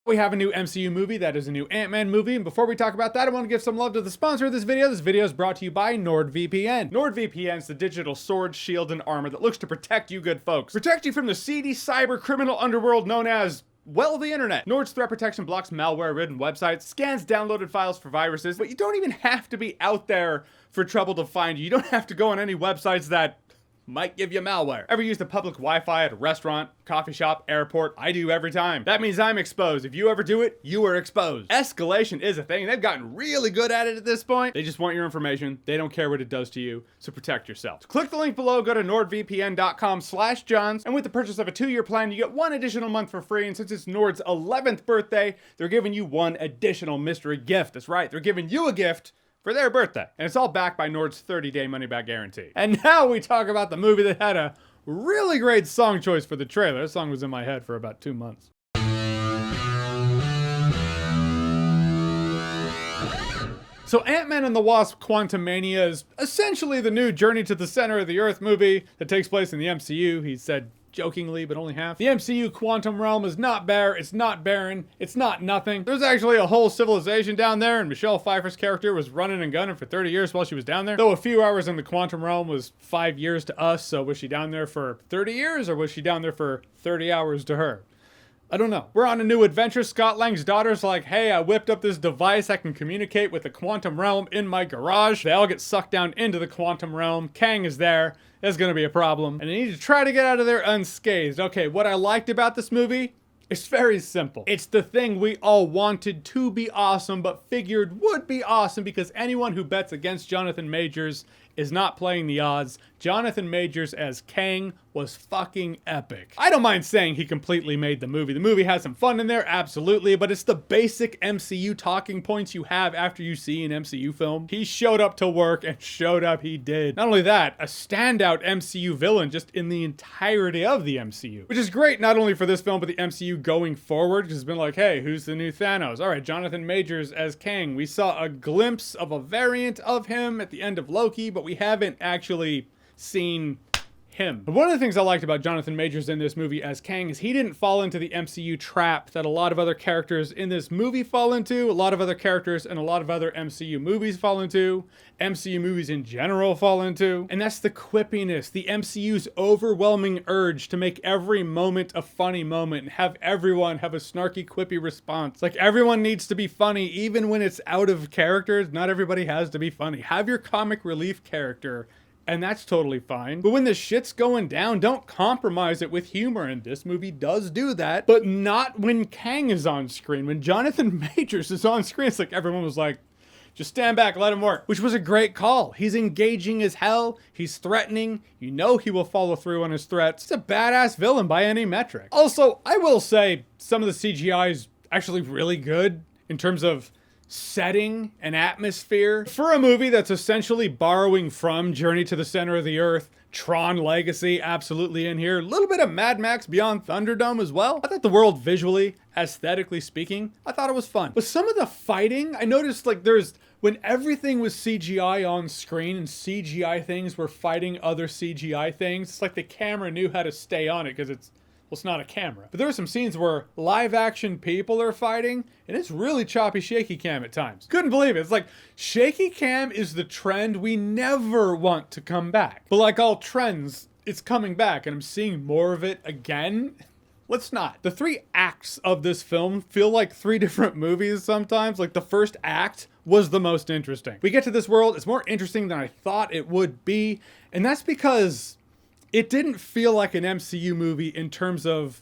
We have a new MCU movie, that is a new Ant-Man movie, and before we talk about that, I want to give some love to the sponsor of this video. This video is brought to you by NordVPN. NordVPN is the digital sword, shield, and armor that looks to protect you good folks. Protect you from the seedy cyber criminal underworld known as, well, the internet. Nord's threat protection blocks malware-ridden websites, scans downloaded files for viruses, but you don't even have to be out there for trouble to find you. You don't have to go on any websites that might give you malware. Ever used the public Wi-Fi at a restaurant, coffee shop, airport? I do every time. That means I'm exposed. If you ever do it, you are exposed. Escalation is a thing. They've gotten really good at it at this point. They just want your information. They don't care what it does to you, so protect yourself. So click the link below, go to nordvpn.com/johns, and with the purchase of a 2-year plan, you get 1 additional month for free, and since it's Nord's 11th birthday, they're giving you 1 additional mystery gift. That's right, they're giving you a gift for their birthday. And it's all backed by Nord's 30-day money-back guarantee. And now we talk about the movie that had a really great song choice for the trailer. This song was in my head for about 2 months. So Ant-Man and the Wasp: Quantumania is essentially the new Journey to the Center of the Earth movie that takes place in the MCU. He said jokingly, but only half. The MCU quantum realm is not bare, it's not barren, it's not nothing. There's actually a whole civilization down there, and Michelle Pfeiffer's character was running and gunning for 30 years while she was down there. Though a few hours in the quantum realm was 5 years to us, so was she down there for 30 years, or was she down there for 30 hours to her? I don't know. We're on a new adventure. Scott Lang's daughter's like, hey, I whipped up this device that can communicate with the quantum realm in my garage. They all get sucked down into the quantum realm. Kang is there. There's gonna be a problem. And they need to try to get out of there unscathed. Okay, what I liked about this movie, it's very simple. It's the thing we all wanted to be awesome, but figured would be awesome because anyone who bets against Jonathan Majors is not playing the odds. Jonathan Majors as Kang was fucking epic. I don't mind saying he completely made the movie. The movie has some fun in there, absolutely, but it's the basic MCU talking points you have after you see an MCU film. He showed up to work, and showed up he did. Not only that, a standout MCU villain just in the entirety of the MCU. Which is great not only for this film, but the MCU going forward, because it's been like, hey, who's the new Thanos? All right, Jonathan Majors as Kang. We saw a glimpse of a variant of him at the end of Loki, but we haven't actually seen him. But one of the things I liked about Jonathan Majors in this movie as Kang is he didn't fall into the MCU trap that a lot of other characters in this movie fall into, a lot of other characters in a lot of other MCU movies fall into, MCU movies in general fall into, and that's the quippiness, the MCU's overwhelming urge to make every moment a funny moment and have everyone have a snarky, quippy response. Like, everyone needs to be funny even when it's out of character. Not everybody has to be funny. Have your comic relief character, and that's totally fine. But when the shit's going down, don't compromise it with humor, and this movie does do that, but not when Kang is on screen. When Jonathan Majors is on screen, it's like everyone was like, just stand back, let him work. Which was a great call. He's engaging as hell, he's threatening, you know he will follow through on his threats. It's a badass villain by any metric. Also, I will say, some of the CGI is actually really good in terms of setting and atmosphere. For a movie that's essentially borrowing from Journey to the Center of the Earth, Tron Legacy absolutely in here, a little bit of Mad Max Beyond Thunderdome as well. I thought the world visually, aesthetically speaking, I thought it was fun. But some of the fighting, I noticed like when everything was CGI on screen and CGI things were fighting other CGI things, it's like the camera knew how to stay on it because it's not a camera. But there were some scenes where live action people are fighting, and it's really choppy, shaky cam at times. Couldn't believe it. It's like, shaky cam is the trend we never want to come back. But like all trends, it's coming back, and I'm seeing more of it again. Let's not. The 3 acts of this film feel like 3 different movies sometimes. Like, the first act was the most interesting. We get to this world, it's more interesting than I thought it would be, and that's because it didn't feel like an MCU movie in terms of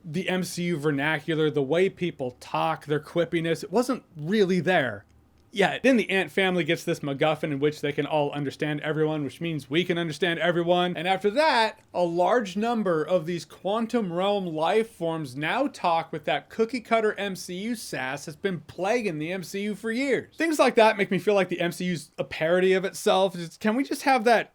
the MCU vernacular, the way people talk, their quippiness. It wasn't really there yet. Then the Ant family gets this MacGuffin in which they can all understand everyone, which means we can understand everyone. And after that, a large number of these quantum realm life forms now talk with that cookie cutter MCU sass that's been plaguing the MCU for years. Things like that make me feel like the MCU's a parody of itself. Can we just have that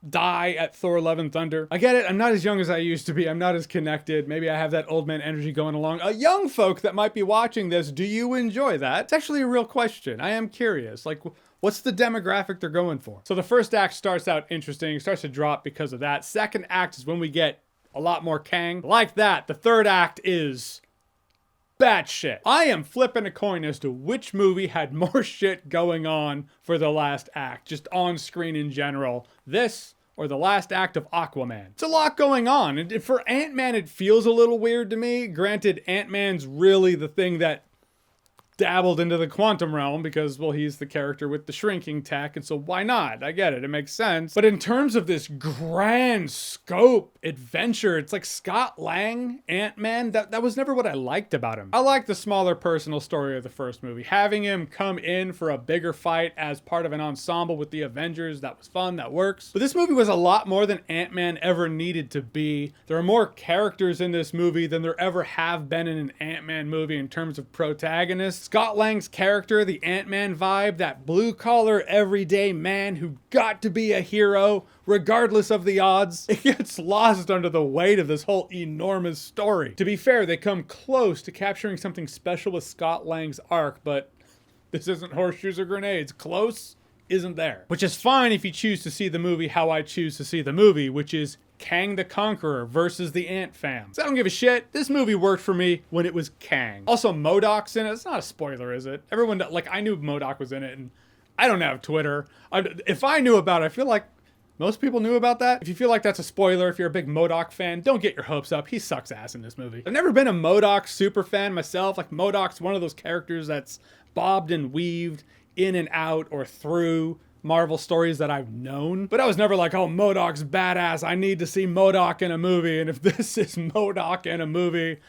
die at Thor: Love and Thunder? I get it, I'm not as young as I used to be, I'm not as connected, maybe I have that old man energy going along. Young folk that might be watching this, do you enjoy that? It's actually a real question. I am curious, like, what's the demographic they're going for? So the first act starts out interesting, starts to drop because of that. Second act is when we get a lot more Kang. Like that, the third act is batshit. I am flipping a coin as to which movie had more shit going on for the last act, just on screen in general. This or the last act of Aquaman. It's a lot going on, and for Ant-Man it feels a little weird to me. Granted, Ant-Man's really the thing that dabbled into the quantum realm because, well, he's the character with the shrinking tech, and so why not? I get it, it makes sense. But in terms of this grand scope adventure, it's like Scott Lang, Ant-Man, that was never what I liked about him. I like the smaller personal story of the first movie. Having him come in for a bigger fight as part of an ensemble with the Avengers, that was fun, that works. But this movie was a lot more than Ant-Man ever needed to be. There are more characters in this movie than there ever have been in an Ant-Man movie in terms of protagonists. Scott Lang's character, the Ant-Man vibe, that blue-collar, everyday man who got to be a hero, regardless of the odds, it gets lost under the weight of this whole enormous story. To be fair, they come close to capturing something special with Scott Lang's arc, but this isn't horseshoes or grenades. Close isn't there. Which is fine if you choose to see the movie how I choose to see the movie, which is Kang the Conqueror versus the Ant Fam. So I don't give a shit. This movie worked for me when it was Kang. Also, MODOK's in it. It's not a spoiler, is it? Everyone, like, I knew MODOK was in it, and I don't have Twitter. If I knew about it, I feel like most people knew about that. If you feel like that's a spoiler, if you're a big MODOK fan, don't get your hopes up. He sucks ass in this movie. I've never been a MODOK super fan myself. Like, MODOK's one of those characters that's bobbed and weaved in and out or through Marvel stories that I've known, but I was never like, oh, MODOK's badass, I need to see MODOK in a movie, and if this is MODOK in a movie,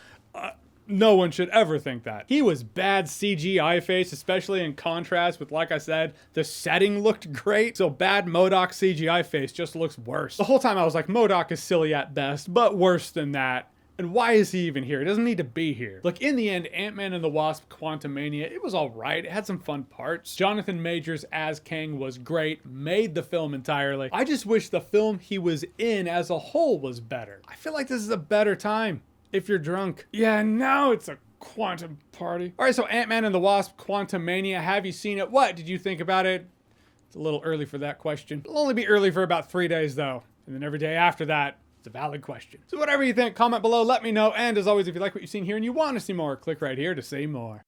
no one should ever think that. He was bad CGI face, especially in contrast with, like I said, the setting looked great, so bad MODOK CGI face just looks worse. The whole time I was like, MODOK is silly at best, but worse than that. And why is he even here? He doesn't need to be here. Look, in the end, Ant-Man and the Wasp: Quantumania, it was all right. It had some fun parts. Jonathan Majors as Kang was great, made the film entirely. I just wish the film he was in as a whole was better. I feel like this is a better time if you're drunk. Yeah, now it's a quantum party. All right, so Ant-Man and the Wasp: Quantumania, have you seen it? What did you think about it? It's a little early for that question. It'll only be early for about 3 days though. And then every day after that, it's a valid question. So whatever you think, comment below, let me know. And as always, if you like what you've seen here and you want to see more, click right here to see more.